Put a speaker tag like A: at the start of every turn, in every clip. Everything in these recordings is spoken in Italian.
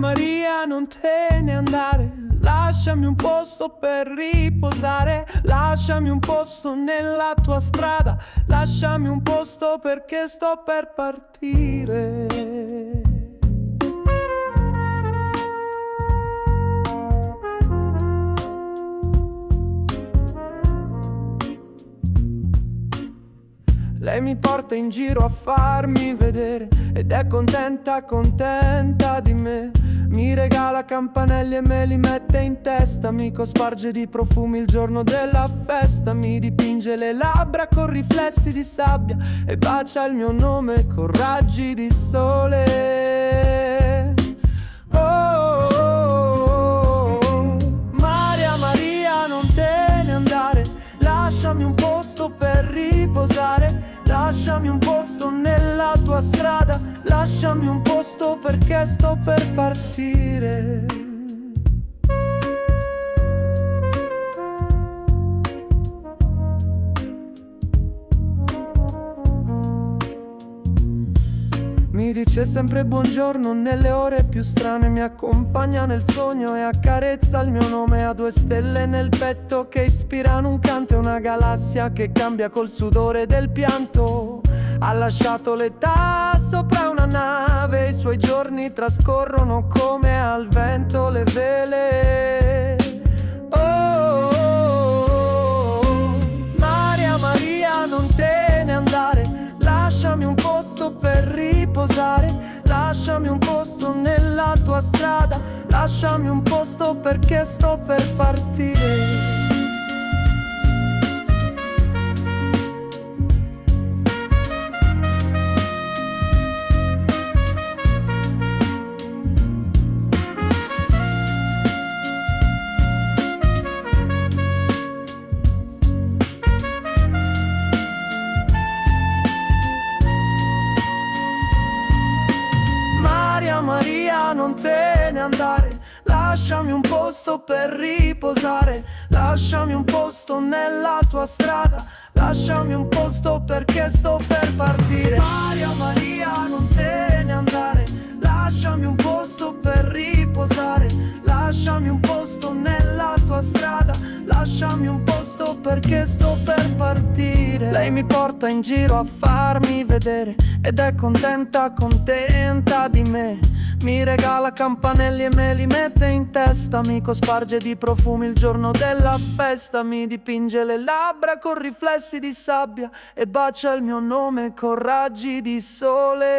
A: Maria, non te ne andare, lasciami un posto per riposare, lasciami un posto nella tua strada, lasciami un posto perché sto per partire. Lei mi porta in giro a farmi vedere ed è contenta, contenta di me. Mi regala campanelli e me li mette in testa. Mi cosparge di profumi il giorno della festa. Mi dipinge le labbra con riflessi di sabbia e bacia il mio nome con raggi di sole. Oh, oh, oh, oh. Maria, Maria, non te ne andare, lasciami un posto per riposare, lasciami un posto nella tua strada, lasciami un posto perché sto per partire. Mi dice sempre buongiorno nelle ore più strane, mi accompagna nel sogno e accarezza il mio nome. Ha 2 stelle nel petto che ispirano un canto e una galassia che cambia col sudore del pianto. Ha lasciato l'età sopra una nave, i suoi giorni trascorrono come al vento le vele. Oh, oh, oh. Maria, Maria, non te ne andare, lasciami un posto per riposare, lasciami un posto nella tua strada, lasciami un posto perché sto per partire. Maria, non te ne andare, lasciami un posto per riposare, lasciami un posto nella tua strada, lasciami un posto perché sto per partire. Maria, Maria, non te ne andare, lasciami un posto per riposare, lasciami un posto nella tua strada, lasciami un posto perché sto per partire. Lei mi porta in giro a farmi vedere ed è contenta, contenta di me. Mi regala campanelli e me li mette in testa. Mi cosparge di profumi il giorno della festa. Mi dipinge le labbra con riflessi di sabbia e bacia il mio nome con raggi di sole.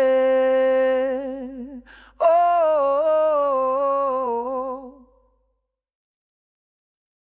A: Oh,